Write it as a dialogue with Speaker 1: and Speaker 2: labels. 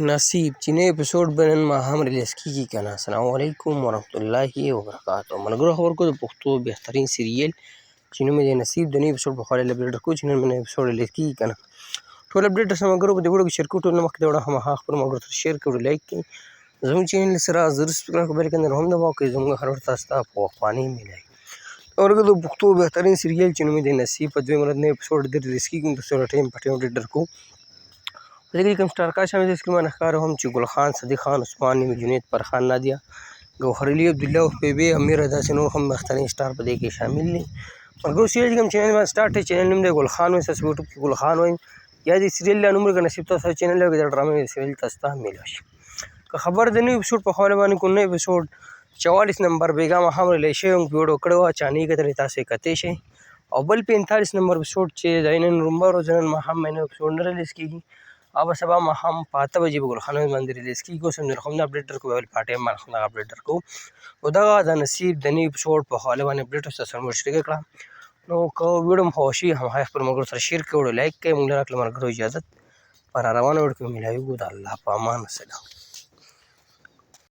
Speaker 1: نصیب چې نوی اپیسوډ به نن ماښام ریلیز کېږي که نه. السلام علیکم ورحمت الله وبرکاتو. ملګرو خبر کو د پښتو بهترین سیریل چې نوم یې دی نصیب د نوي اپیسوډ په خوا اپډیټ درکوو چې نن به نوی اپیسوډ ریلیز کېږي که نه. ټول اپډیټ درسره ملګرو په دې ویډیو کې شیر کړو. ټول نه مخکې د ویډیو هماغه خپلو ملګرو سره شیر کړو، لایک کړئ. زموږ چینل سره ضرور سبسکرایب کړئ، بل کنه هم دباو کړئ. زموږ هر وخت تاسو ته په وخواني میلایي. ملګرو د پښتو بهترین سیریل چې نوم یې دی نصیب په دویمه ورځ نوی اپیسوډ د ریلیز کېږي. تاسو ټایم په ټایم اپډیټ درکوو. په دې کې کوم سټارکار شامل دي اسکرین باندې ښکاره هم چې ګل خان، صدیق خان، عثمان نیمي، جنید، فرخان، نادیه، ګوهر علي، عبدالله، وهبي، امیر، داسې نور هم بهترین سټار په دې کې شامل دي. ملګرو سیریل چې کوم چینل باندې سټارټ دی، چینل نوم دی ګل خان وایي. تاسو په یوټیوب کې ګل خان وایي یا د سیریل له نوم نصیب تاسو چینل دی د ډرامې سیریل تاسو ته میلاو شي. که خبر د نوي اپیسوډ په حواله باندې کوم نوی اپیسوډ 44 نمبر بیګا ماښام ریلیز شوی موږ ویډیو کړې وه، چا نه یې کتلې تاسو یې کتی شئ. او بل 45 نمبر اپیسوډ چې دی نن رومبه ورځ نن ماښام باندې اپیسوډ نه ریلیز کېږي، او به سبا ماښام په 8 بجې به ګل خان باندې ریلیز کېږي. اوس هم درخوا هم اپډیټ درکوو، بل په ټایم باندې هم دغه اپډیټ درکوو. او دغه د نصیب د نوي اپیسوډ په حواله باندې اپډیټ تاسو سره مشترک کړه. نو که ویډیو مو خوښ شي هماغه خپلو ملګرو سره شیر کړئ، لایک کړئ. موږ له راکړه ملګرو اجازت په را روانه ویډیو کې میلاویږو. د الله په امان. السلام.